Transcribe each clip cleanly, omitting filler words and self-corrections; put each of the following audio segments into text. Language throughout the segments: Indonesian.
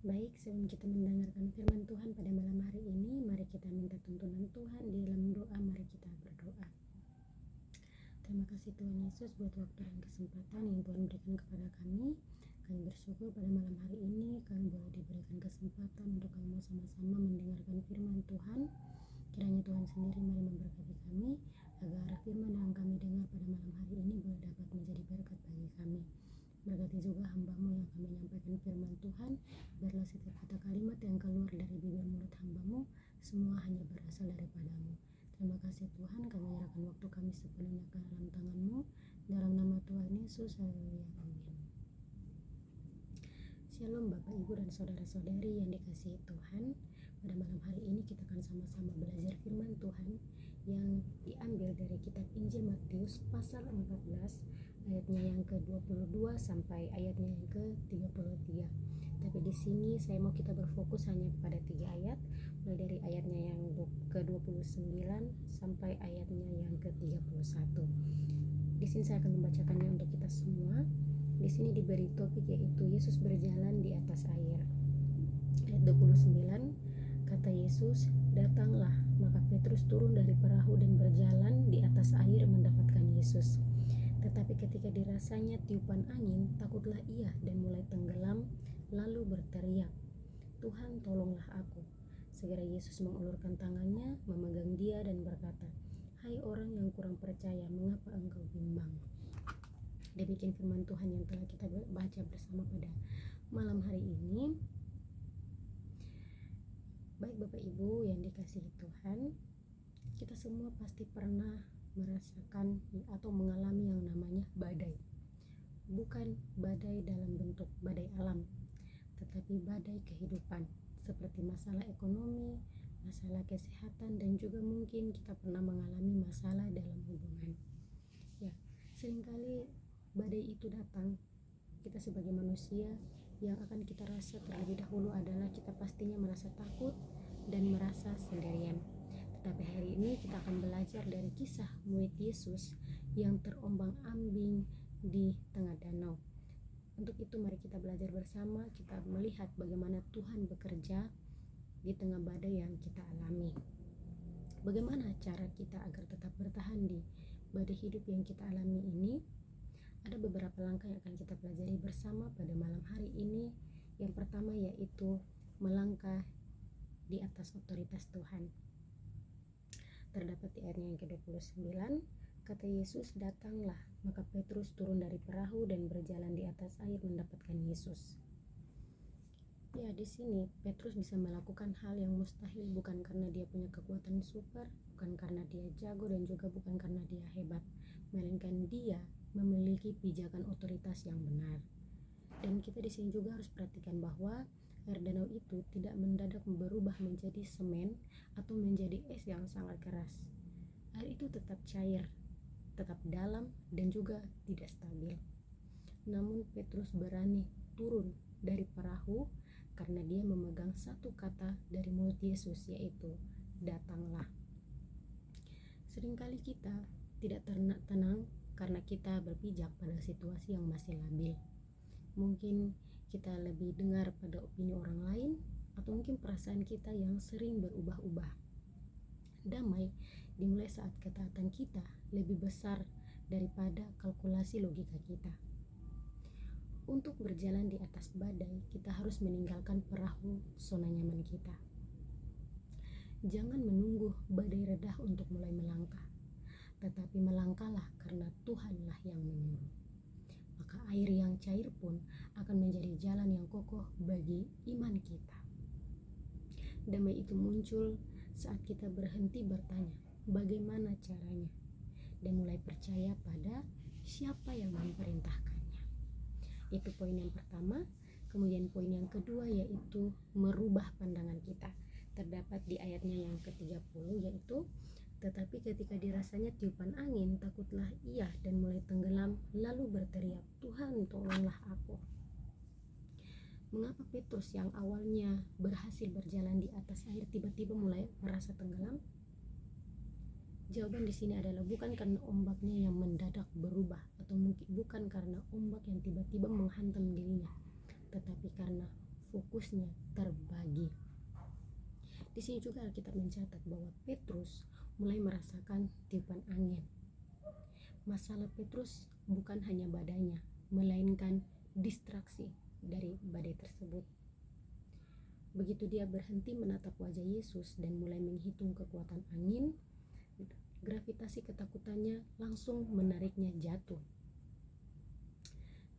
Baik, sebelum kita mendengarkan firman Tuhan pada malam hari ini, mari kita minta tuntunan Tuhan di dalam doa. Mari kita berdoa. Terima kasih Tuhan Yesus buat waktu dan kesempatan yang Tuhan berikan kepada kami. Kami bersyukur pada malam hari ini kami boleh diberikan kesempatan untuk kami sama-sama mendengarkan firman Tuhan. Kiranya Tuhan sendiri mari memberkati kami, agar firman yang kami dengar pada malam hari ini boleh dapat menjadi berkat bagi kami. Berkati juga hamba-Mu yang kami menyampaikan firman Tuhan. Biarlah setiap kata kalimat yang keluar dari bibir mulut hamba-Mu semua hanya berasal daripada-Mu. Terima kasih Tuhan, kami menyerahkan waktu kami sepenuhnya ke dalam tangan-Mu. Dalam nama Tuhan Yesus, haleluya, amin. Shalom Bapak Ibu dan saudara-saudari yang dikasihi Tuhan. Pada malam hari ini kita akan sama-sama belajar firman Tuhan yang diambil dari kitab Injil Matius pasal 14 ayatnya yang ke-22 sampai ayatnya yang ke-33. Tapi di sini saya mau kita berfokus hanya pada 3 ayat, mulai dari ayatnya yang ke-29 sampai ayatnya yang ke-31. Di sini saya akan membacakannya untuk kita semua. Di sini diberi topik yaitu Yesus berjalan di atas air. Ayat 29, kata Yesus, "Datanglah." Maka Petrus turun dari perahu dan berjalan di atas air mendapatkan Yesus. Tetapi ketika dirasanya tiupan angin, takutlah ia dan mulai tenggelam, lalu berteriak, "Tuhan, tolonglah aku." Segera Yesus mengulurkan tangannya, memegang dia dan berkata, "Hai orang yang kurang percaya, mengapa engkau bimbang?" Demikian firman Tuhan yang telah kita baca bersama pada malam hari ini. Baik Bapak Ibu yang dikasihi Tuhan, kita semua pasti pernah merasakan atau mengalami yang namanya badai. Bukan badai dalam bentuk badai alam, tetapi badai kehidupan, seperti masalah ekonomi, masalah kesehatan, dan juga mungkin kita pernah mengalami masalah dalam hubungan. Ya, seringkali badai itu datang, kita sebagai manusia yang akan kita rasa terlebih dahulu adalah kita pastinya merasa takut dan merasa sendirian. Tetapi hari ini kita akan belajar dari kisah murid Yesus yang terombang-ambing di tengah danau. Untuk itu mari kita belajar bersama, kita melihat bagaimana Tuhan bekerja di tengah badai yang kita alami. Bagaimana cara kita agar tetap bertahan di badai hidup yang kita alami ini? Ada beberapa langkah yang akan kita pelajari bersama pada malam hari ini. Yang pertama yaitu melangkah di atas otoritas Tuhan. Terdapat di ayat yang ke-29, kata Yesus, "Datanglah." Maka Petrus turun dari perahu dan berjalan di atas air mendapatkan Yesus. Ya, di sini Petrus bisa melakukan hal yang mustahil, bukan karena dia punya kekuatan super, bukan karena dia jago, dan juga bukan karena dia hebat, melainkan dia memiliki pijakan otoritas yang benar. Dan kita di sini juga harus perhatikan bahwa air danau itu tidak mendadak berubah menjadi semen atau menjadi es yang sangat keras. Air itu tetap cair, tetap dalam, dan juga tidak stabil. Namun Petrus berani turun dari perahu karena dia memegang satu kata dari mulut Yesus, yaitu "Datanglah." Seringkali kita tidak tenang karena kita berpijak pada situasi yang masih labil. Mungkin kita lebih dengar pada opini orang lain, atau mungkin perasaan kita yang sering berubah-ubah. Damai dimulai saat ketaatan kita lebih besar daripada kalkulasi logika kita. Untuk berjalan di atas badai, kita harus meninggalkan perahu zona nyaman kita. Jangan menunggu badai redah untuk mulai melangkah, tetapi melangkahlah karena Tuhanlah yang menyuruh. Maka air yang cair pun akan menjadi jalan yang kokoh bagi iman kita. Damai itu muncul saat kita berhenti bertanya bagaimana caranya, dan mulai percaya pada siapa yang memerintahkannya. Itu poin yang pertama. Kemudian poin yang kedua yaitu merubah pandangan kita. Terdapat di ayatnya yang ke-30 yaitu, "Tetapi ketika dirasanya tiupan angin, takutlah ia dan mulai tenggelam, lalu berteriak, 'Tuhan, tolonglah aku.'" Mengapa Petrus yang awalnya berhasil berjalan di atas air tiba-tiba mulai merasa tenggelam? Jawaban di sini adalah bukan karena ombaknya yang mendadak berubah, atau mungkin bukan karena ombak yang tiba-tiba menghantam dirinya, tetapi karena fokusnya terbagi. Di sini juga Alkitab mencatat bahwa Petrus mulai merasakan tiupan angin. Masalah Petrus bukan hanya badainya, melainkan distraksi dari badai tersebut. Begitu dia berhenti menatap wajah Yesus dan mulai menghitung kekuatan angin, gravitasi ketakutannya langsung menariknya jatuh.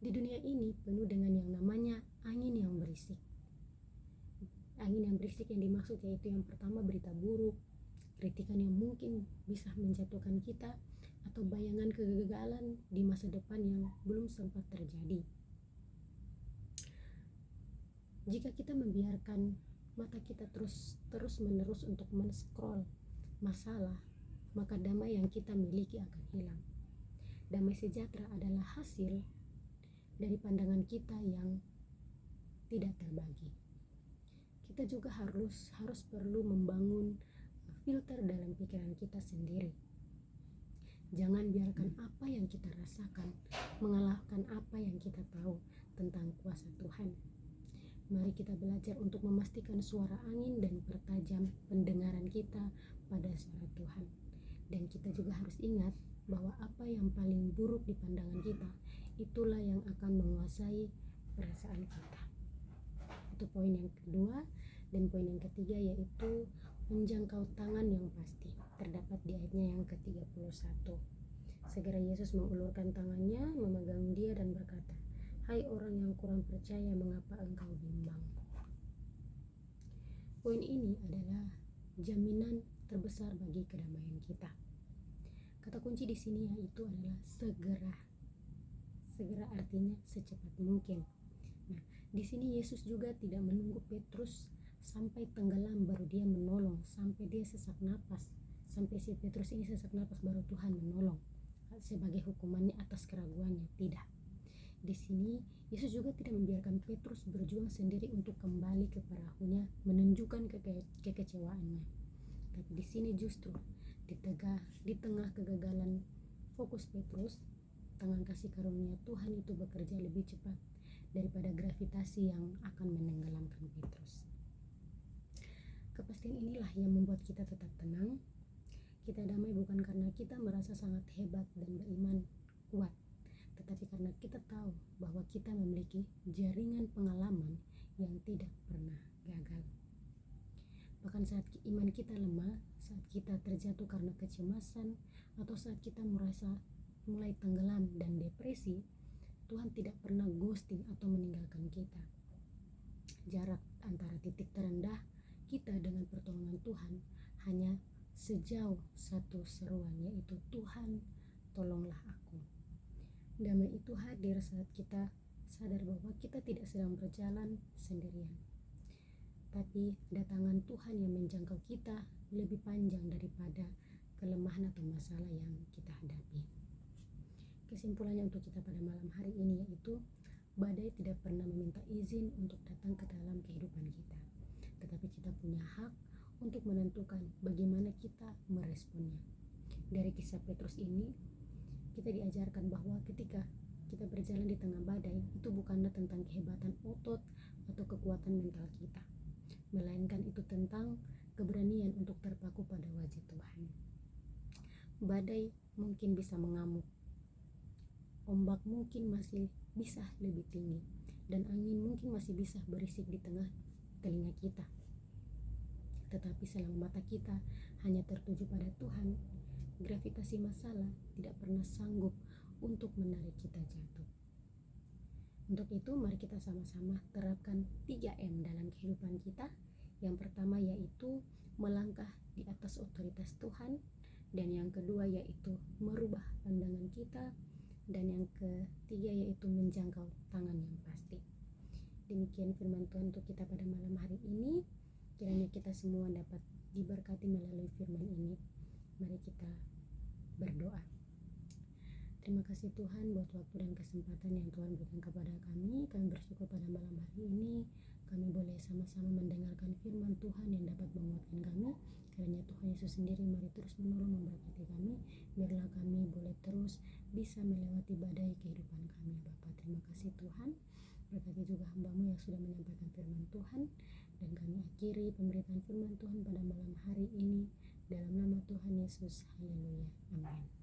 Di dunia ini penuh dengan yang namanya angin yang berisik. Angin yang berisik yang dimaksud yaitu yang pertama berita buruk, kritikan yang mungkin bisa menjatuhkan kita, atau bayangan kegagalan di masa depan yang belum sempat terjadi. Jika kita membiarkan mata kita terus menerus untuk men-scroll masalah, maka damai yang kita miliki akan hilang. Damai sejahtera adalah hasil dari pandangan kita yang tidak terbagi. Kita juga harus perlu membangun filter dalam pikiran kita sendiri. Jangan biarkan apa yang kita rasakan mengalahkan apa yang kita tahu tentang kuasa Tuhan. Mari kita belajar untuk memastikan suara angin dan pertajam pendengaran kita pada suara Tuhan. Dan kita juga harus ingat bahwa apa yang paling buruk di pandangan kita, itulah yang akan menguasai perasaan kita. Itu poin yang kedua. Dan poin yang ketiga yaitu menjangkau tangan yang pasti, terdapat di ayatnya yang ke-31. Segera Yesus mengulurkan tangannya, memegang dia dan berkata, "Hai orang yang kurang percaya, mengapa engkau bimbang?" Poin ini adalah jaminan terbesar bagi kedamaian kita. Kata kunci di sini yaitu adalah segera. Segera artinya secepat mungkin. Nah, di sini Yesus juga tidak menunggu Petrus sampai tenggelam baru dia menolong, sampai dia sesak napas, sampai si Petrus ini sesak napas baru Tuhan menolong sebagai hukumannya atas keraguannya. Tidak. Di sini Yesus juga tidak membiarkan Petrus berjuang sendiri untuk kembali ke perahunya, menunjukkan kekecewaannya. Tapi di sini justru di tengah kegagalan fokus Petrus, tangan kasih karunia Tuhan itu bekerja lebih cepat daripada gravitasi yang akan menenggelamkan Petrus. Kepastian inilah yang membuat kita tetap tenang. Kita damai bukan karena kita merasa sangat hebat dan beriman kuat, tetapi karena kita tahu bahwa kita memiliki jaringan pengalaman yang tidak pernah gagal. Bahkan saat iman kita lemah, saat kita terjatuh karena kecemasan, atau saat kita merasa mulai tenggelam dan depresi, Tuhan tidak pernah ghosting atau meninggalkan kita. Jarak antara titik terendah kita dengan pertolongan Tuhan hanya sejauh satu seruan, yaitu Tuhan, tolonglah aku. Damai itu hadir saat kita sadar bahwa kita tidak sedang berjalan sendirian, tapi ada tangan Tuhan yang menjangkau kita lebih panjang daripada kelemahan atau masalah yang kita hadapi. Kesimpulannya untuk kita pada malam hari ini yaitu badai tidak pernah meminta izin untuk datang ke dalam kehidupan kita, tetapi kita punya hak untuk menentukan bagaimana kita meresponnya. Dari kisah Petrus ini, kita diajarkan bahwa ketika kita berjalan di tengah badai, itu bukanlah tentang kehebatan otot atau kekuatan mental kita, melainkan itu tentang keberanian untuk terpaku pada wajah Tuhan. Badai mungkin bisa mengamuk, ombak mungkin masih bisa lebih tinggi, dan angin mungkin masih bisa berisik di tengah telinga kita. Tetapi selama mata kita hanya tertuju pada Tuhan, gravitasi masalah tidak pernah sanggup untuk menarik kita jatuh. Untuk itu mari kita sama-sama terapkan 3M dalam kehidupan kita. Yang pertama yaitu melangkah di atas otoritas Tuhan, dan yang kedua yaitu merubah pandangan kita, dan yang ketiga yaitu menjangkau tangan yang pasti. Demikian firman Tuhan untuk kita pada malam hari ini. Kiranya kita semua dapat diberkati melalui firman ini. Mari kita berdoa. Terima kasih Tuhan buat waktu dan kesempatan yang Tuhan berikan kepada kami. Kami bersyukur pada malam hari ini kami boleh sama-sama mendengarkan firman Tuhan yang dapat menguatkan kami. Kiranya Tuhan Yesus sendiri mari terus menolong memberkati kami. Biarlah kami boleh terus bisa melewati badai kehidupan kami, Bapa. Terima kasih Tuhan. berkati juga hambamu yang sudah menyampaikan firman Tuhan. Dan kami akhiri pemberitaan firman Tuhan pada malam hari ini dalam nama Tuhan Yesus. Haleluya. Amin.